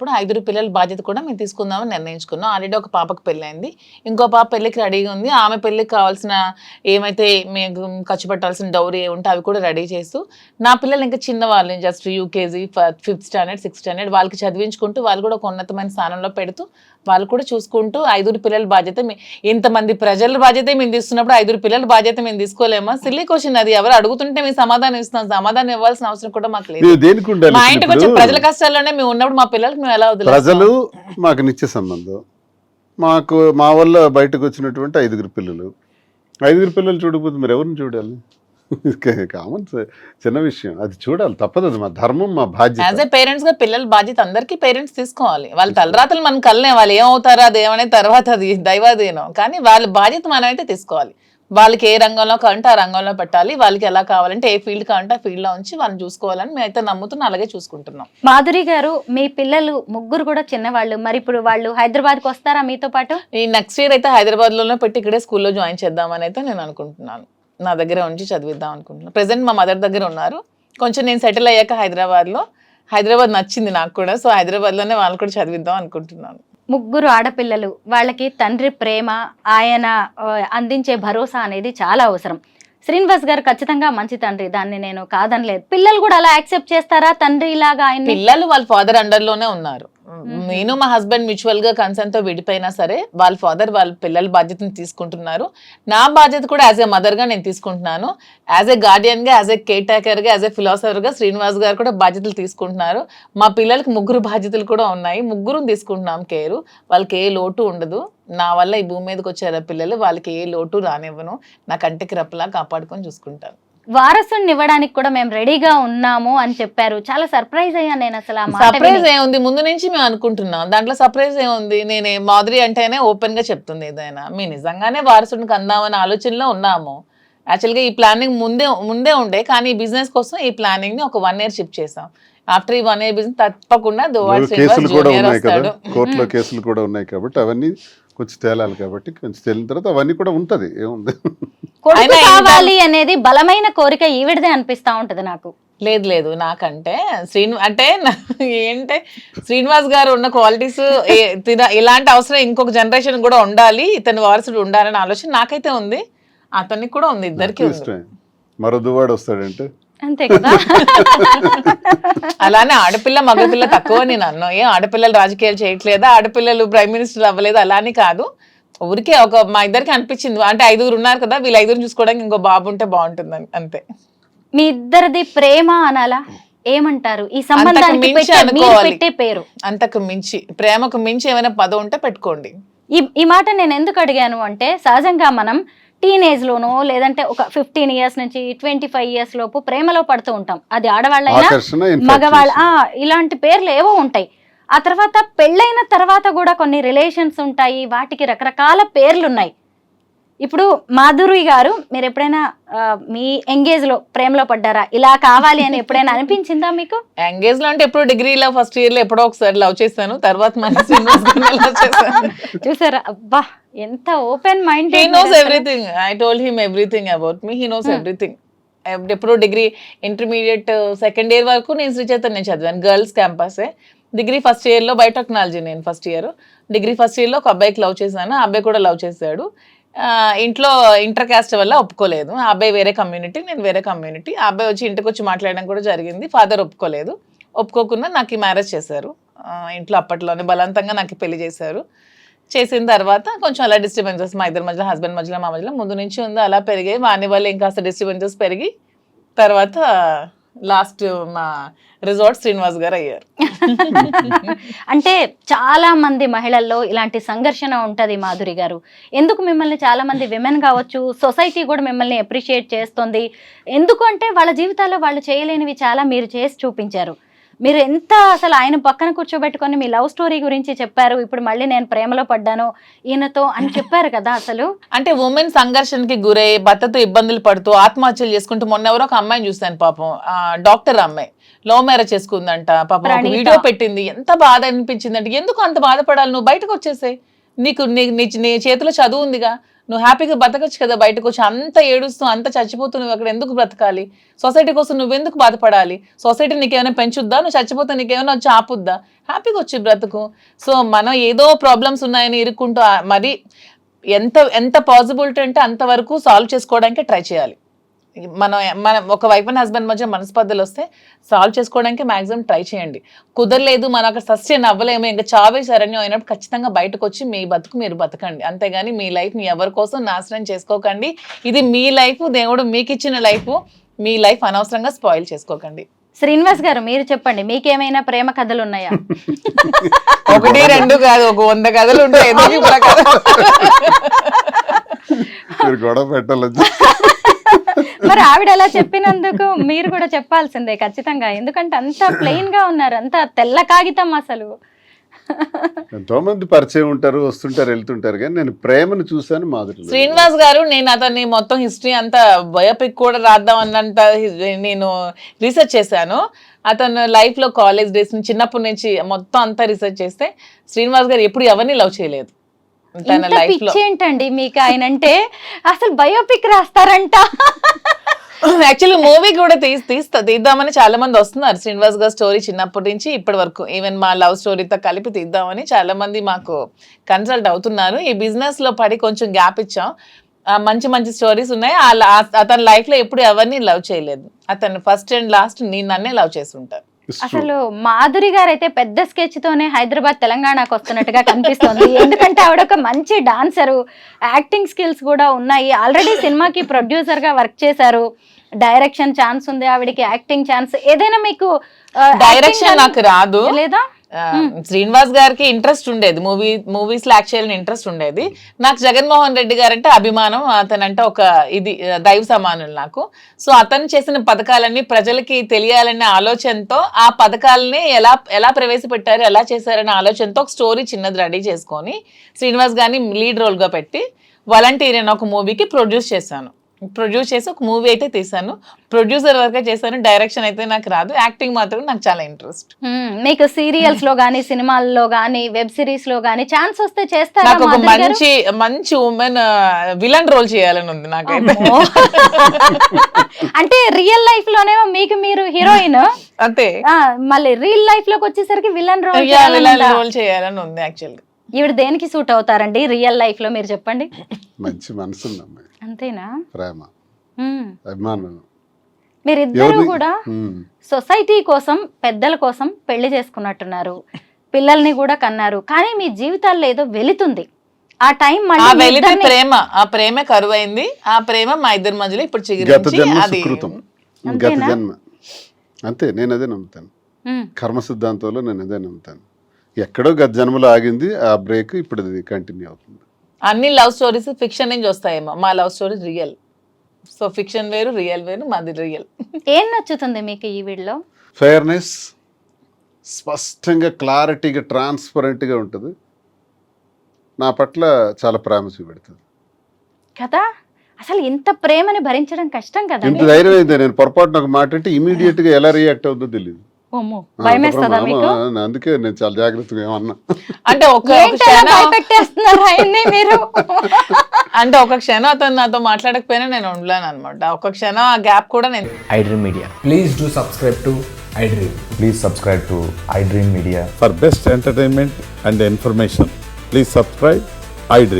ఇప్పుడు 5 పిల్లల బాధ్యత కూడా మేము తీసుకుందామని నిర్ణయించుకున్నాం. ఆల్రెడీ ఒక పాపకు పెళ్ళైంది. ఇంకో పాప పెళ్ళికి రెడీగా ఉంది. ఆమె పెళ్ళికి కావాల్సిన ఏమైతే మేము ఖర్చు పెట్టాల్సిన డౌరీ ఉంటే అవి కూడా రెడీ చేస్తూ, నా పిల్లలు ఇంకా చిన్నవాళ్ళు just UKG, 5th standard, 6th standard వాళ్ళకి చదివించుకుంటూ వాళ్ళు కూడా ఒక ఉన్నతమైన స్థానంలో పెడుతూ వాళ్ళు కూడా చూసుకుంటూ 5 పిల్లల బాధ్యత ఇంతమంది ప్రజల బాధ్యత మేము తీసుకున్నప్పుడు 5 పిల్లల బాధ్యత మేము తీసుకోలేమా? సిల్లీ క్వశ్చన్ అది. ఎవరు అడుగుతుంటే మేము సమాధానం ఇస్తున్నాం. సమాధానం ఇవ్వాల్సిన అవసరం కూడా మాకు లేదు. మా ఇంటికి వచ్చే ప్రజల కష్టాల్లోనే మేము ఉన్నప్పుడు మా పిల్లలకి మేము ఎలా వదిలేస్తాం? ప్రజలు మాకు నిత్య సంబంధం. మా వల్ల బయటకు వచ్చినటువంటి 5 పిల్లలు. 5 పిల్లలు చూడకపోతే మీరు ఎవరిని చూడాలి? కామన్, చిన్న విషయం. అది చూడాలి, తప్పదు. అది మా ధర్మం, మా బాధ్యత. యాజ్ ఏ పేరెంట్స్ గా పిల్లల బాధ్యత అందరికీ పేరెంట్స్ తీసుకోవాలి. వాళ్ళ తలరాతలు మనం కలనే, వాళ్ళు ఏమవుతారో అది ఏమనే తర్వాత అది దైవాధీనం. కానీ వాళ్ళ బాధ్యత మనం అయితే తీసుకోవాలి. వాళ్ళకి ఏ రంగంలో కావాలంటే ఆ రంగంలో పెట్టాలి. వాళ్ళకి ఎలా కావాలంటే ఏ ఫీల్డ్ కావాలంటే ఆ ఫీల్డ్ లో ఉంచి వాళ్ళని చూసుకోవాలని మేమైతే నమ్ముతున్నాం, అలాగే చూసుకుంటున్నాం. మాధురి గారు, మీ పిల్లలు ముగ్గురు కూడా చిన్నవాళ్ళు. మరి ఇప్పుడు వాళ్ళు హైదరాబాద్కి వస్తారా మీతో పాటు? ఈ నెక్స్ట్ ఇయర్ అయితే హైదరాబాద్ లోనే పెట్టి ఇక్కడే స్కూల్లో జాయిన్ చేద్దామని అయితే నేను అనుకుంటున్నాను. నా దగ్గర ఉంచి చదివిద్దాం అనుకుంటున్నాను. ప్రెసెంట్ మా మదర్ దగ్గర ఉన్నారు. కొంచెం నేను సెటిల్ అయ్యాక హైదరాబాద్ నచ్చింది నాకు కూడా. సో హైదరాబాద్ లోనే వాళ్ళు కూడా చదివిద్దాం అనుకుంటున్నాను. ముగ్గురు ఆడపిల్లలు, వాళ్ళకి తండ్రి ప్రేమ, ఆయన అందించే భరోసా అనేది చాలా అవసరం. శ్రీనివాస్ గారు ఖచ్చితంగా మంచి తండ్రి, దాన్ని నేను కాదనలేదు. పిల్లలు కూడా అలా యాక్సెప్ట్ చేస్తారా తండ్రి లాగా? ఆయన పిల్లలు వాళ్ళ ఫాదర్ అండర్ లోనే ఉన్నారు. నేను మా హస్బెండ్ మ్యూచువల్ గా కన్సర్న్ తో విడిపోయినా సరే వాళ్ళ ఫాదర్ వాళ్ళ పిల్లల బాధ్యతను తీసుకుంటున్నారు. నా బాధ్యత కూడా యాజ్ ఏ మదర్ గా నేను తీసుకుంటున్నాను. యాజ్ ఏ గార్డియన్ గా, యాజ్ ఏ కేర్ టేకర్ గా, యాజ్ ఏ ఫిలాసఫర్ గా శ్రీనివాస్ గారు కూడా బాధ్యతలు తీసుకుంటున్నారు. మా పిల్లలకి 3 బాధ్యతలు కూడా ఉన్నాయి. 3 తీసుకుంటున్నాం కేరు. వాళ్ళకి ఏ లోటు ఉండదు. నా వల్ల ఈ భూమి మీదకి వచ్చారు పిల్లలు, వాళ్ళకి ఏ లోటు రానివ్వను. నా కంటికి రెప్పలా కాపాడుకొని చూసుకుంటాను. వారసుని ఇవ్వడానికి కూడా మేము రెడీగా ఉన్నాము అని చెప్పారు. చాలా సర్ప్రైజ్ అయ్యాను నేను అసలు. సర్ప్రైజ్ ఏముంది, ముందు నుంచి మేము అనుకుంటున్నాం. దాంట్లో సర్ప్రైజ్ ఏముంది? నేనే మాధురి అంటేనే ఓపెన్ గా చెప్తుంది ఏదైనా. మేము నిజంగానే వారసుడికి అందామనే ఆలోచనలో ఉన్నాము. యాక్చువల్గా ఈ ప్లానింగ్ ముందే ఉండే, కానీ ఈ బిజినెస్ కోసం ఈ ప్లానింగ్ ని ఒక 1 year షిఫ్ట్ చేసాం. ఆఫ్టర్ ఈ 1 year బిజినెస్ తప్పకుండా కోర్టులో కేసులు కూడా ఉన్నాయి కాబట్టి అవన్నీ కొంచెం తేలాలి. కాబట్టి కొంచెం తేలిన తర్వాత అవన్నీ కూడా ఉంటది. ఏముంది, కొడుకు కావాలి అనేది బలమైన కోరిక ఈవిడదే అనిపిస్తా ఉంటది నాకు. లేదు నాకంటే శ్రీనివాస్ గారు ఉన్న క్వాలిటీస్, ఇలాంటి అవసరం ఇంకొక జనరేషన్ కూడా ఉండాలి, ఇతని వారసుడు ఉండాలనే ఆలోచన నాకైతే ఉంది, అతనికి కూడా ఉంది, ఇద్దరికి ఉంది. మరో దువాడు వస్తాడంటే అంతే కదా. అలానే ఆడపిల్ల మగపిల్ల తక్కువ నేను అన్నా. ఏం ఆడపిల్లలు రాజకీయాలు చేయట్లేదా, ఆడపిల్లలు ప్రైమ్ మినిస్టర్ అవ్వలేదు, అలానే కాదు. ఊరికే మా ఇద్దరికి అనిపించింది. అంటే 5 ఉన్నారు కదా, వీళ్ళు 5 చూసుకోవడానికి ఇంకో బాబు ఉంటే బాగుంటుంది అంతే. మీ ఇద్దరిది ప్రేమ అనాలా, ఏమంటారు ఈ సంబంధానికి పెట్టే పేరు? అంతకు మించి, ప్రేమకు మించి ఏమైనా పదం ఉంటే పెట్టుకోండి. ఈ మాట నేను ఎందుకు అడిగాను అంటే, సహజంగా మనం టీనేజ్ లోనో లేదంటే ఒక 15 years నుంచి 25 years లోపు ప్రేమలో పడుతూ ఉంటాం. అది ఆడవాళ్ళైనా మగవాళ్ళ, ఇలాంటి పేర్లు ఏవో ఉంటాయి. ఆ తర్వాత పెళ్ళైన తర్వాత కూడా కొన్ని రిలేషన్స్ ఉంటాయి, వాటికి రకరకాల పేర్లు ఉన్నాయి. ఇప్పుడు మాధురి గారు, మీరు ఎప్పుడైనా మీ ఎంగేజ్ లో ప్రేమలో పడ్డారా? ఇలా కావాలి అని ఎప్పుడైనా అనిపించిందా మీకు? ఎంగేజ్ లో అంటే ఎప్పుడు డిగ్రీలో ఫస్ట్ ఇయర్ లో ఎప్పుడో ఒకసారి లవ్ చేశాను. తర్వాత చూసారా, అబ్బా ఎంత open mind. He knows everything. I told him everything about me. He knows everything. ఎప్పుడు డిగ్రీ ఇంటర్మీడియట్ 2nd year వరకు నేను శ్రీ చైతన్య చదివాను, గర్ల్స్ క్యాంపసే. డిగ్రీ ఫస్ట్ ఇయర్ లో బయోటెక్నాలజీ నేను first year. Degree first year లో ఒక అబ్బాయికి లవ్ చేశాను, ఆ అబ్బాయి కూడా లవ్ చేశాడు. ఇంట్లో ఇంటర్ కాస్ట్ వల్ల ఒప్పుకోలేదు. ఆ అబ్బాయి వేరే కమ్యూనిటీ, నేను వేరే కమ్యూనిటీ. ఆ అబ్బాయి వచ్చి ఇంటికి వచ్చి మాట్లాడడం కూడా జరిగింది. ఫాదర్ ఒప్పుకోలేదు. ఒప్పుకోకుండా నాకు ఈ మ్యారేజ్ చేశారు ఇంట్లో. అప్పట్లోనే బలవంతంగా నాకు పెళ్లి చేశారు. చేసిన తర్వాత కొంచెం అలా డిస్టర్బెన్సెస్ మా ఇద్దరి మధ్యలో, హస్బెండ్ మధ్యలో, మా మధ్యలో ముందు నుంచి ఉంది, అలా పెరిగాయి. వాని వల్ల ఇంకాస్త డిస్టర్బెన్సెస్ పెరిగి తర్వాత లాస్ట్ మా రిజార్ట్ శ్రీనివాస్ గారు అయ్యారు. అంటే చాలా మంది మహిళల్లో ఇలాంటి సంఘర్షణ ఉంటది మాధురి గారు. ఎందుకు మిమ్మల్ని చాలా మంది విమెన్ కావచ్చు, సొసైటీ కూడా మిమ్మల్ని అప్రిషియేట్ చేస్తుంది. ఎందుకు అంటే వాళ్ళ జీవితాల్లో వాళ్ళు చేయలేనివి చాలా మీరు చేసి చూపించారు. మీరు ఎంత అసలు ఆయన పక్కన కూర్చోబెట్టుకొని మీ లవ్ స్టోరీ గురించి చెప్పారు. ఇప్పుడు మళ్ళీ నేను ప్రేమలో పడ్డాను ఈయనతో అని చెప్పారు కదా. అసలు అంటే ఉమెన్ సంఘర్షణకి గురై భర్తతో ఇబ్బందులు పడుతూ ఆత్మహత్యలు చేసుకుంటూ, మొన్న ఎవరో ఒక అమ్మాయిని చూశాను పాపం, డాక్టర్ అమ్మాయి లవ్ మ్యారేజ్ చేసుకుందంట పాపం, ఒక వీడియో పెట్టింది. ఎంత బాధ అనిపించింది అంటే, ఎందుకు అంత బాధపడాలి, నువ్వు బయటకు వచ్చేసే, నీ చేతిలో చదువు ఉందిగా, నువ్వు హ్యాపీగా బతకచ్చు కదా బయటకు వచ్చి, అంత ఏడుస్తూ అంత చచ్చిపోతూ నువ్వు అక్కడ ఎందుకు బ్రతకాలి? సొసైటీ కోసం నువ్వెందుకు బాధపడాలి? సొసైటీ నీకేమైనా పెంచుద్దా? నువ్వు చచ్చిపోతే నీకేమైనా వచ్చి ఆపుద్దా? హ్యాపీగా వచ్చి బ్రతుకు. సో మనం ఏదో ప్రాబ్లమ్స్ ఉన్నాయని ఇరుక్కుంటూ మరి ఎంత పాసిబిలిటీ అంటే అంతవరకు సాల్వ్ చేసుకోవడానికి ట్రై చేయాలి. మనం ఒక వైఫ్ అండ్ హస్బెండ్ మధ్య మనస్పర్ధలు వస్తే సాల్వ్ చేసుకోవడానికి మాక్సిమం ట్రై చేయండి. కుదరలేదు, మనం అక్కడ సస్టైన్ అవ్వలేము, ఇంకా చావే శరణ్యం అయినప్పుడు ఖచ్చితంగా బయటకు వచ్చి మీ బతుకు మీరు బతకండి. అంతేగాని మీ లైఫ్ని ఎవరి కోసం నాశనం చేసుకోకండి. ఇది మీ లైఫ్, దేవుడు మీకు ఇచ్చిన లైఫ్, మీ లైఫ్ అనవసరంగా స్పాయిల్ చేసుకోకండి. శ్రీనివాస్ గారు మీరు చెప్పండి, మీకేమైనా ప్రేమ కథలు ఉన్నాయా? 1, 2 కాదు, ఒక 100 కథలు ఉంటాయి. మీరు గొడవ పెట్టాలి. మరి ఆవిడ అలా చెప్పినందుకు మీరు కూడా చెప్పాల్సిందే ఖచ్చితంగా, ఎందుకంటే అంత ప్లెయిన్ గా ఉన్నారు, అంత తెల్ల కాగితం అసలు. ఎంతో మంది పరిచయం ఉంటారు, వస్తుంటారు, వెళ్తుంటారు, కానీ నేను ప్రేమను చూశాను మాధురి. శ్రీనివాస్ గారు, నేను అతన్ని మొత్తం హిస్టరీ అంతా బయోపిక్ కూడా రాద్దాం అన్నంత నేను రీసెర్చ్ చేశాను. అతను లైఫ్ లో కాలేజ్ డేస్ నుంచి చిన్నప్పటి నుంచి మొత్తం అంతా రీసెర్చ్ చేస్తే శ్రీనివాస్ గారు ఎప్పుడు ఎవరిని లవ్ చేయలేదు తన లైఫ్ లో. ఏంటండి మీకు ఆయన అంటే? అసలు బయోపిక్ రాస్తారంట. యాక్చువల్లీ మూవీ కూడా తీద్దామని చాలా మంది వస్తున్నారు. శ్రీనివాస్ గారి స్టోరీ చిన్నప్పటి నుంచి ఇప్పటి వరకు, ఈవెన్ మా లవ్ స్టోరీతో కలిపి తీద్దామని చాలా మంది మాకు కన్సల్ట్ అవుతున్నారు. ఈ బిజినెస్ లో పడి కొంచెం గ్యాప్ ఇచ్చాం. మంచి మంచి స్టోరీస్ ఉన్నాయి. అతని లైఫ్ లో ఎప్పుడు ఎవరిని లవ్ చేయలేదు. అతను ఫస్ట్ అండ్ లాస్ట్ నన్నే లవ్ చేసి ఉంటారు. అసలు మాధురి గారు అయితే పెద్ద స్కెచ్ తోనే హైదరాబాద్ తెలంగాణకు వస్తున్నట్టుగా కనిపిస్తుంది. ఎందుకంటే ఆవిడ ఒక మంచి డాన్సరు, యాక్టింగ్ స్కిల్స్ కూడా ఉన్నాయి. ఆల్రెడీ సినిమాకి ప్రొడ్యూసర్ గా వర్క్ చేశారు. డైరెక్షన్ ఛాన్స్ ఉంది ఆవిడకి, యాక్టింగ్ ఛాన్స్. ఏదైనా మీకు డైరెక్షన్ నాకు రాదు లేదా? శ్రీనివాస్ గారికి ఇంట్రెస్ట్ ఉండేది, మూవీస్ లో యాక్ట్ చేయాలని ఇంట్రెస్ట్ ఉండేది. నాకు జగన్మోహన్ రెడ్డి గారు అంటే అభిమానం. అతనంటే ఒక ఇది దైవ సమానులు నాకు. సో అతను చేసిన పథకాలన్నీ ప్రజలకి తెలియాలనే ఆలోచనతో, ఆ పథకాలని ఎలా ప్రవేశపెట్టారు, ఎలా చేశారనే ఆలోచనతో ఒక స్టోరీ చిన్నది రెడీ చేసుకొని శ్రీనివాస్ గారిని లీడ్ రోల్ గా పెట్టి వాలంటీర్ అనే ఒక మూవీకి ప్రొడ్యూస్ చేసి ఒక మూవీ అయితే తీసాను. ప్రొడ్యూసర్ వరకే చేశాను. డైరెక్షన్ అయితే నాకు రాదు. యాక్టింగ్ మాత్రం నాకు చాలా ఇంట్రెస్ట్. మీకు సీరియల్స్ లో గానీ, సినిమాల్లో గానీ, వెబ్ సిరీస్ లో గానీ ఛాన్స్ వస్తే చేస్తారా? నాకు ఒక మంచి ఉమెన్ విలన్ రోల్ చేయాలని ఉంది నాకైతే. అంటే రియల్ లైఫ్ లోనేమో మీకు మీరు హీరోయిన్, అంతే, మళ్ళీ రియల్ లైఫ్ లోకి వచ్చేసరికి విలన్ రోల్ చేయాలని ఉంది. యాక్చువల్లీ ఈవిడ దేనికి సూట్ అవుతారండి రియల్ లైఫ్ లో మీరు చెప్పండి? మంచి మనసు ఉంది అమ్మాయి, అంతేనా? ప్రేమ, అభిమానం. మీరిద్దరు కూడా సొసైటీ కోసం, పెద్దల కోసం పెళ్లి చేసుకున్నట్టున్నారు, పిల్లల్ని కూడా కన్నారు. కానీ మీ జీవితాల్లో ఏదో వెళుతుంది. ఆ టైం వెళితే ప్రేమ, ఆ ప్రేమ కరువైంది. ఆ ప్రేమ మా ఇద్దరి మధ్యలో ఇప్పుడు చిగురించి అది గత జన్మ. అంతే, నేను అదే నమ్ముతాను. కర్మ సిద్ధాంతంలో నేను అదే నమ్ముతాను. ఎక్కడో గత జన్మలో ఆగింది, ఆ బ్రేక్ ఇప్పుడు అది కంటిన్యూ అవుతుంది. అన్ని లవ్ స్టోరీస్ ఫిక్షన్ నుంచి వస్తాయేమో, మా love stories real. So fiction వేరు, రియల్ వేరు, మాది రియల్. ఏం నచ్చుతుంది మీకు ఈ వీడియోలో? ఫెయిర్నెస్, స్పష్టంగా, క్లారిటీగా, ట్రాన్స్పరెంట్గా ఉంటుంది. నా పట్ల చాలా ప్రేమ చూపెడుతుంది కదా. అసలు ఇంత ప్రేమని భరించడం కష్టం కదా. ఇంత ధైర్యం అయితే నేను పొరపాటున ఒక మాట అంటే ఇమీడియట్ గా ఎలా రియాక్ట్ అవుతుందో తెలియదు. అందుకే నేను చాలా జాగ్రత్తగా ఏమన్నా అంటే అంటే ఒక క్షణం అతను నాతో మాట్లాడకపోయినా నేను ఉండలేను అనమాట. ఒక క్షణం ఆ గ్యాప్ కూడా నేను. iDream Media. Please do subscribe to iDream. Please subscribe to iDream Media. For best entertainment and information, please subscribe iDream.